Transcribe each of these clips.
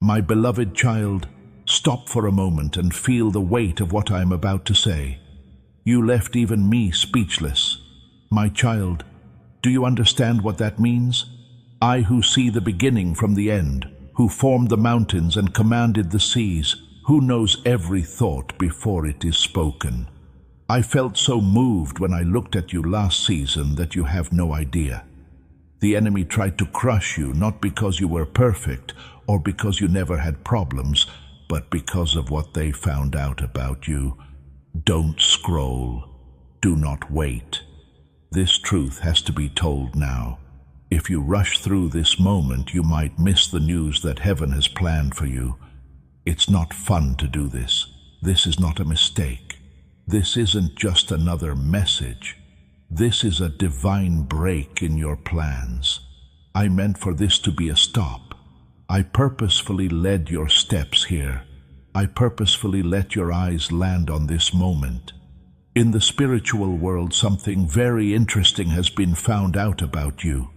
My beloved child, stop for a moment and feel the weight of what I am about to say. You left even me speechless. My child, do you understand what that means? I who see the beginning from the end, who formed the mountains and commanded the seas, who knows every thought before it is spoken. I felt so moved when I looked at you last season that you have no idea. The enemy tried to crush you, not because you were perfect or because you never had problems, but because of what they found out about you. Don't scroll. Do not wait. This truth has to be told now. If you rush through this moment, you might miss the news that heaven has planned for you. It's not fun to do this. This is not a mistake. This isn't just another message. This is a divine break in your plans. I meant for this to be a stop. I purposefully led your steps here. I purposefully let your eyes land on this moment. In the spiritual world, something very interesting has been found out about you.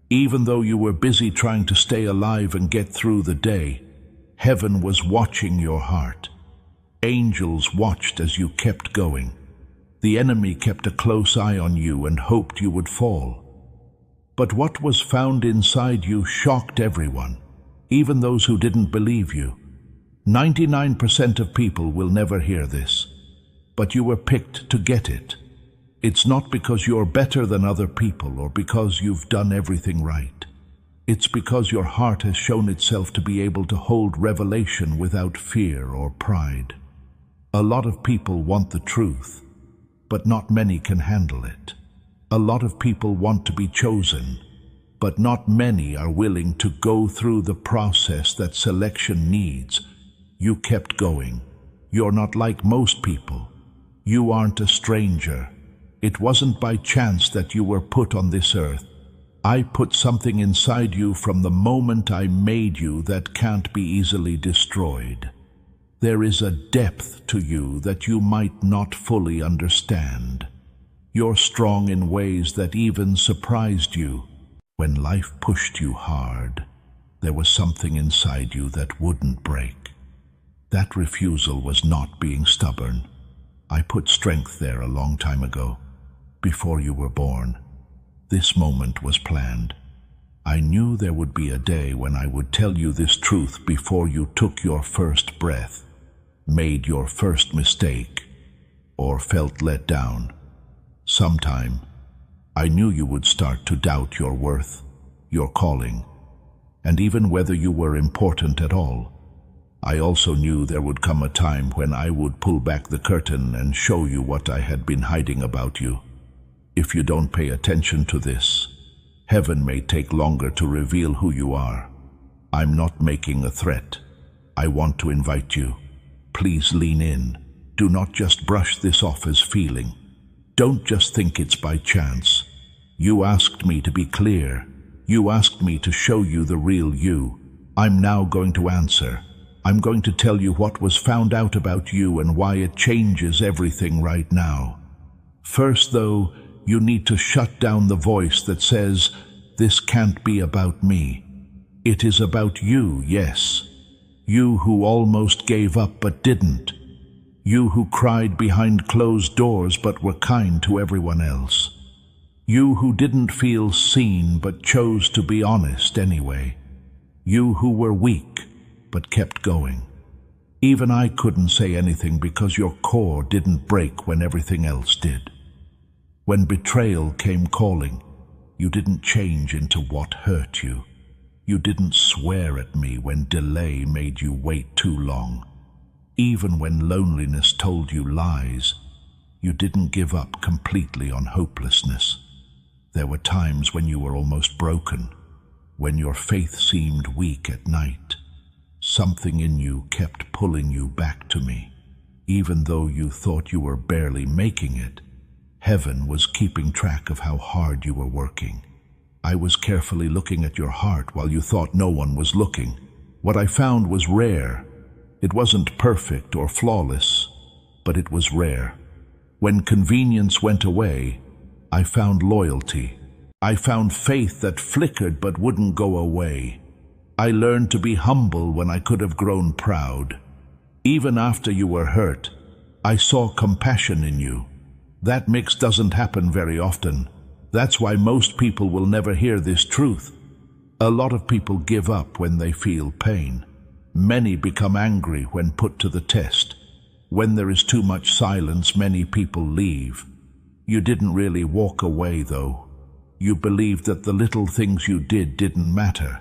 Even though you were busy trying to stay alive and get through the day, heaven was watching your heart. Angels watched as you kept going. The enemy kept a close eye on you and hoped you would fall. But what was found inside you shocked everyone, even those who didn't believe you. 99% of people will never hear this, but you were picked to get it. It's not because you're better than other people or because you've done everything right. It's because your heart has shown itself to be able to hold revelation without fear or pride. A lot of people want the truth, but not many can handle it. A lot of people want to be chosen, but not many are willing to go through the process that selection needs. You kept going. You're not like most people. You aren't a stranger. It wasn't by chance that you were put on this earth. I put something inside you from the moment I made you that can't be easily destroyed. There is a depth to you that you might not fully understand. You're strong in ways that even surprised you. When life pushed you hard, there was something inside you that wouldn't break. That refusal was not being stubborn. I put strength there a long time ago, before you were born. This moment was planned. I knew there would be a day when I would tell you this truth before you took your first breath, made your first mistake, or felt let down. Sometime, I knew you would start to doubt your worth, your calling, and even whether you were important at all. I also knew there would come a time when I would pull back the curtain and show you what I had been hiding about you. If you don't pay attention to this, heaven may take longer to reveal who you are. I'm not making a threat. I want to invite you. Please lean in. Do not just brush this off as feeling. Don't just think it's by chance. You asked me to be clear. You asked me to show you the real you. I'm now going to answer. I'm going to tell you what was found out about you and why it changes everything right now. First, though, you need to shut down the voice that says, "This can't be about me." It is about you, yes. You who almost gave up but didn't. You who cried behind closed doors but were kind to everyone else. You who didn't feel seen but chose to be honest anyway. You who were weak but kept going. Even I couldn't say anything because your core didn't break when everything else did. When betrayal came calling, you didn't change into what hurt you. You didn't swear at me when delay made you wait too long. Even when loneliness told you lies, you didn't give up completely on hopelessness. There were times when you were almost broken, when your faith seemed weak at night. Something in you kept pulling you back to me. Even though you thought you were barely making it, heaven was keeping track of how hard you were working. I was carefully looking at your heart while you thought no one was looking. What I found was rare. It wasn't perfect or flawless, but it was rare. When convenience went away, I found loyalty. I found faith that flickered but wouldn't go away. I learned to be humble when I could have grown proud. Even after you were hurt, I saw compassion in you. That mix doesn't happen very often. That's why most people will never hear this truth. A lot of people give up when they feel pain. Many become angry when put to the test. When there is too much silence, many people leave. You didn't really walk away, though. You believed that the little things you did didn't matter.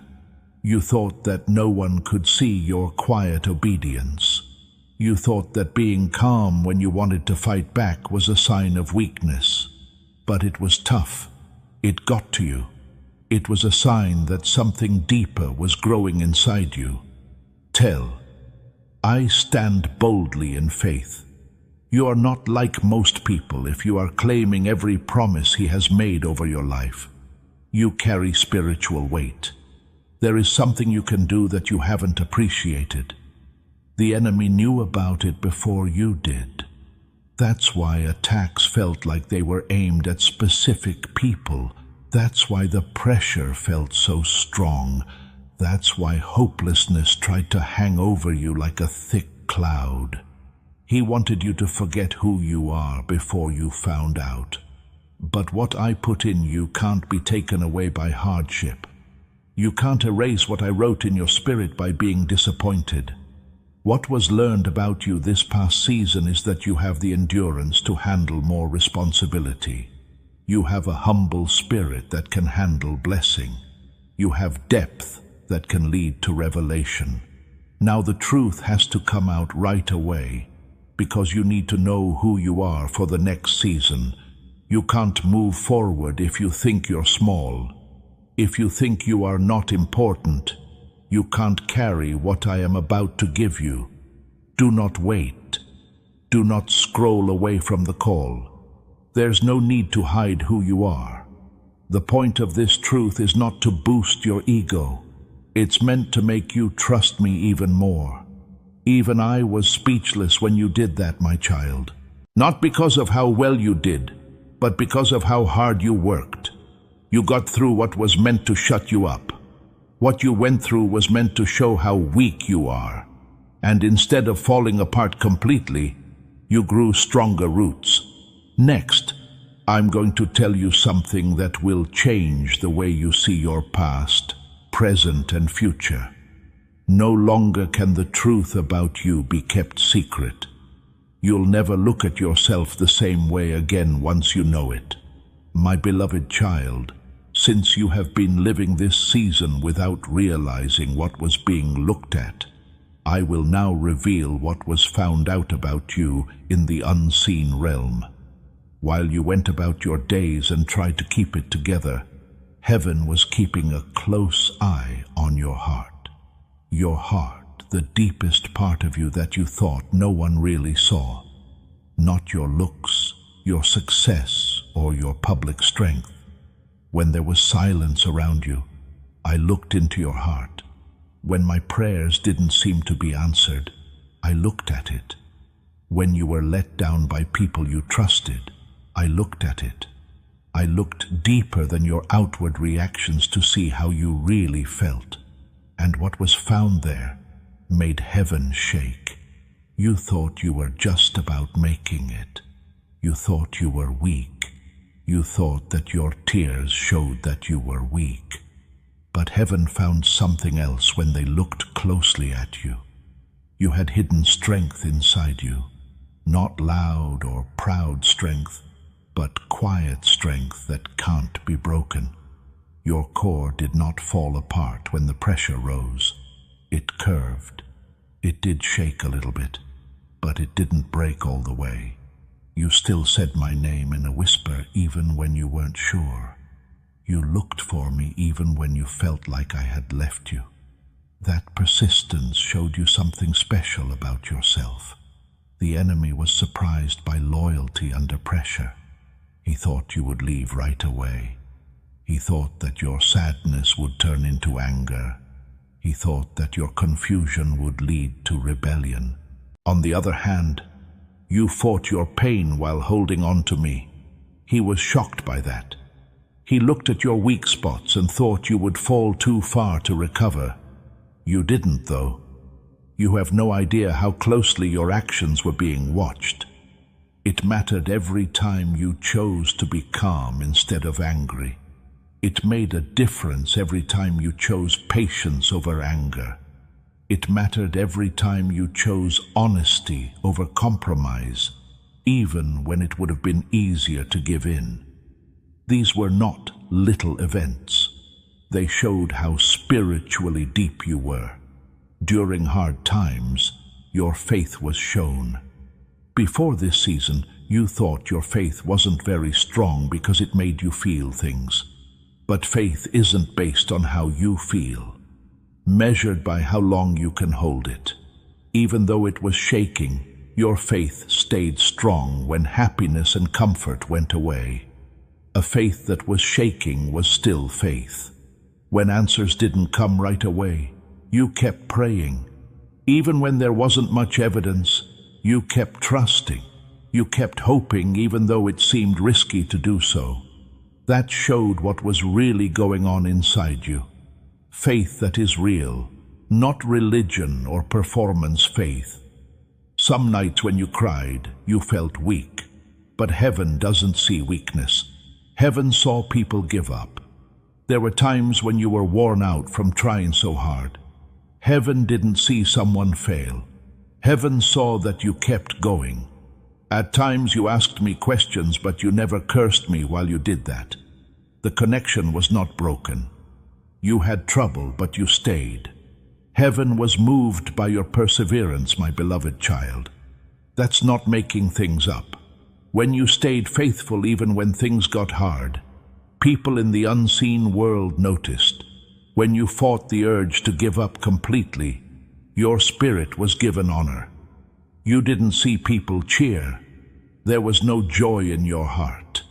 You thought that no one could see your quiet obedience. You thought that being calm when you wanted to fight back was a sign of weakness. But it was tough. It got to you. It was a sign that something deeper was growing inside you. Tell, I stand boldly in faith. You are not like most people if you are claiming every promise He has made over your life. You carry spiritual weight. There is something you can do that you haven't appreciated. The enemy knew about it before you did. That's why attacks felt like they were aimed at specific people. That's why the pressure felt so strong. That's why hopelessness tried to hang over you like a thick cloud. He wanted you to forget who you are before you found out. But what I put in you can't be taken away by hardship. You can't erase what I wrote in your spirit by being disappointed. What was learned about you this past season is that you have the endurance to handle more responsibility. You have a humble spirit that can handle blessing. You have depth that can lead to revelation. Now the truth has to come out right away, because you need to know who you are for the next season. You can't move forward if you think you're small. If you think you are not important, you can't carry what I am about to give you. Do not wait. Do not scroll away from the call. There's no need to hide who you are. The point of this truth is not to boost your ego. It's meant to make you trust me even more. Even I was speechless when you did that, my child. Not because of how well you did, but because of how hard you worked. You got through what was meant to shut you up. What you went through was meant to show how weak you are. And instead of falling apart completely, you grew stronger roots. Next, I'm going to tell you something that will change the way you see your past, present, and future. No longer can the truth about you be kept secret. You'll never look at yourself the same way again once you know it. My beloved child, since you have been living this season without realizing what was being looked at, I will now reveal what was found out about you in the unseen realm. While you went about your days and tried to keep it together, heaven was keeping a close eye on your heart. Your heart, the deepest part of you that you thought no one really saw. Not your looks, your success, or your public strength. When there was silence around you, I looked into your heart. When my prayers didn't seem to be answered, I looked at it. When you were let down by people you trusted, I looked at it. I looked deeper than your outward reactions to see how you really felt. And what was found there made heaven shake. You thought you were just about making it. You thought you were weak. You thought that your tears showed that you were weak. But heaven found something else when they looked closely at you. You had hidden strength inside you, not loud or proud strength, but quiet strength that can't be broken. Your core did not fall apart when the pressure rose. It curved. It did shake a little bit, but it didn't break all the way. You still said my name in a whisper even when you weren't sure. You looked for me even when you felt like I had left you. That persistence showed you something special about yourself. The enemy was surprised by loyalty under pressure. He thought you would leave right away. He thought that your sadness would turn into anger. He thought that your confusion would lead to rebellion. On the other hand, you fought your pain while holding on to me. He was shocked by that. He looked at your weak spots and thought you would fall too far to recover. You didn't, though. You have no idea how closely your actions were being watched. It mattered every time you chose to be calm instead of angry. It made a difference every time you chose patience over anger. It mattered every time you chose honesty over compromise, even when it would have been easier to give in. These were not little events. They showed how spiritually deep you were. During hard times, your faith was shown. Before this season, you thought your faith wasn't very strong because it made you feel things. But faith isn't based on how you feel, measured by how long you can hold it. Even though it was shaking, your faith stayed strong when happiness and comfort went away. A faith that was shaking was still faith. When answers didn't come right away, you kept praying. Even when there wasn't much evidence, you kept trusting. You kept hoping even though it seemed risky to do so. That showed what was really going on inside you. Faith that is real, not religion or performance faith. Some nights when you cried, you felt weak. But heaven doesn't see weakness. Heaven saw people give up. There were times when you were worn out from trying so hard. Heaven didn't see someone fail. Heaven saw that you kept going. At times you asked me questions, but you never cursed me while you did that. The connection was not broken. You had trouble, but you stayed. Heaven was moved by your perseverance, my beloved child. That's not making things up. When you stayed faithful even when things got hard, people in the unseen world noticed. When you fought the urge to give up completely, your spirit was given honor. You didn't see people cheer. There was no joy in your heart.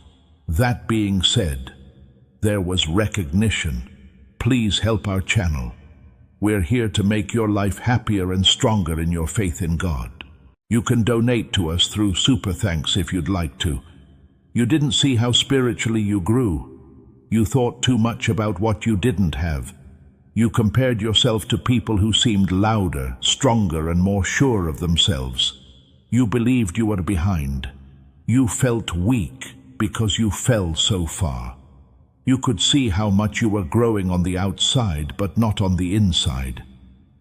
That being said, there was recognition. Please help our channel. We're here to make your life happier and stronger in your faith in God. You can donate to us through Super Thanks if you'd like to. You didn't see how spiritually you grew. You thought too much about what you didn't have. You compared yourself to people who seemed louder, stronger, and more sure of themselves. You believed you were behind. You felt weak because you fell so far. You could see how much you were growing on the outside, but not on the inside.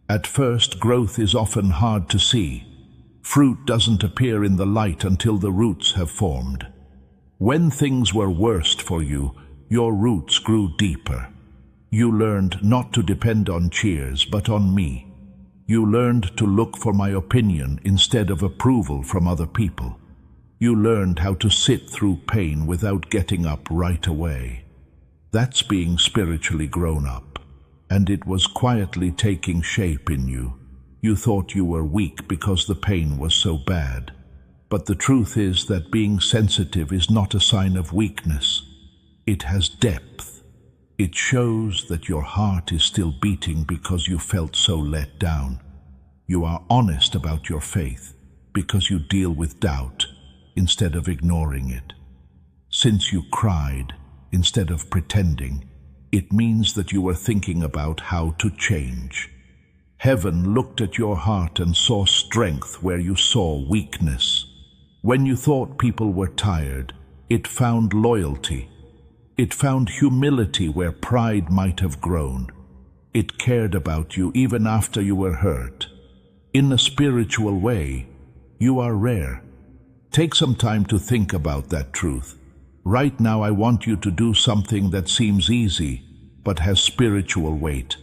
At first, growth is often hard to see. Fruit doesn't appear in the light until the roots have formed. When things were worst for you, your roots grew deeper. You learned not to depend on cheers, but on me. You learned to look for my opinion instead of approval from other people. You learned how to sit through pain without getting up right away. That's being spiritually grown up, and it was quietly taking shape in you. You thought you were weak because the pain was so bad. But the truth is that being sensitive is not a sign of weakness. It has depth. It shows that your heart is still beating because you felt so let down. You are honest about your faith because you deal with doubt instead of ignoring it. Since you cried instead of pretending, it means that you were thinking about how to change. Heaven looked at your heart and saw strength where you saw weakness. When you thought people were tired, it found loyalty. It found humility where pride might have grown. It cared about you even after you were hurt. In a spiritual way, you are rare. Take some time to think about that truth. Right now I want you to do something that seems easy, but has spiritual weight.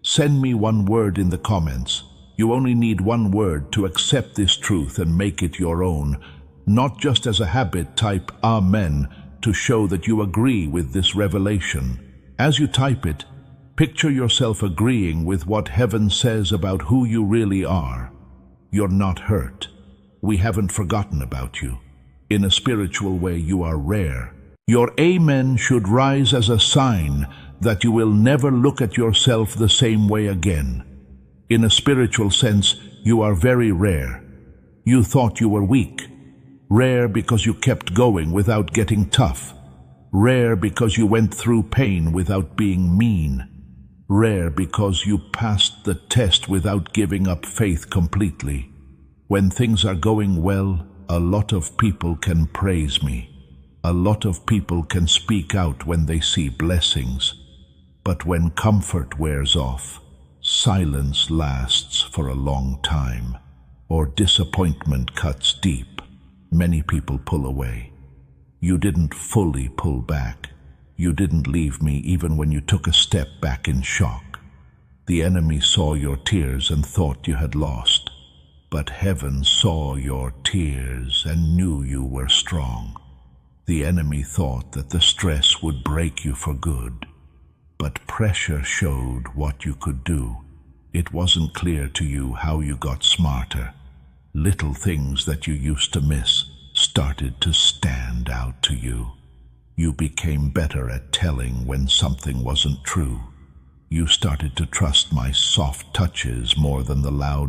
Send me one word in the comments. You only need one word to accept this truth and make it your own. Not just as a habit, type Amen to show that you agree with this revelation. As you type it, picture yourself agreeing with what heaven says about who you really are. You're not hurt. We haven't forgotten about you. In a spiritual way, you are rare. Your amen should rise as a sign that you will never look at yourself the same way again. In a spiritual sense, you are very rare. You thought you were weak. Rare because you kept going without getting tough. Rare because you went through pain without being mean. Rare because you passed the test without giving up faith completely. When things are going well, a lot of people can praise me. A lot of people can speak out when they see blessings. But when comfort wears off, silence lasts for a long time, or disappointment cuts deep, many people pull away. You didn't fully pull back. You didn't leave me even when you took a step back in shock. The enemy saw your tears and thought you had lost. But heaven saw your tears and knew you were strong. The enemy thought that the stress would break you for good. But pressure showed what you could do. It wasn't clear to you how you got smarter. Little things that you used to miss started to stand out to you. You became better at telling when something wasn't true. You started to trust my soft touches more than the loud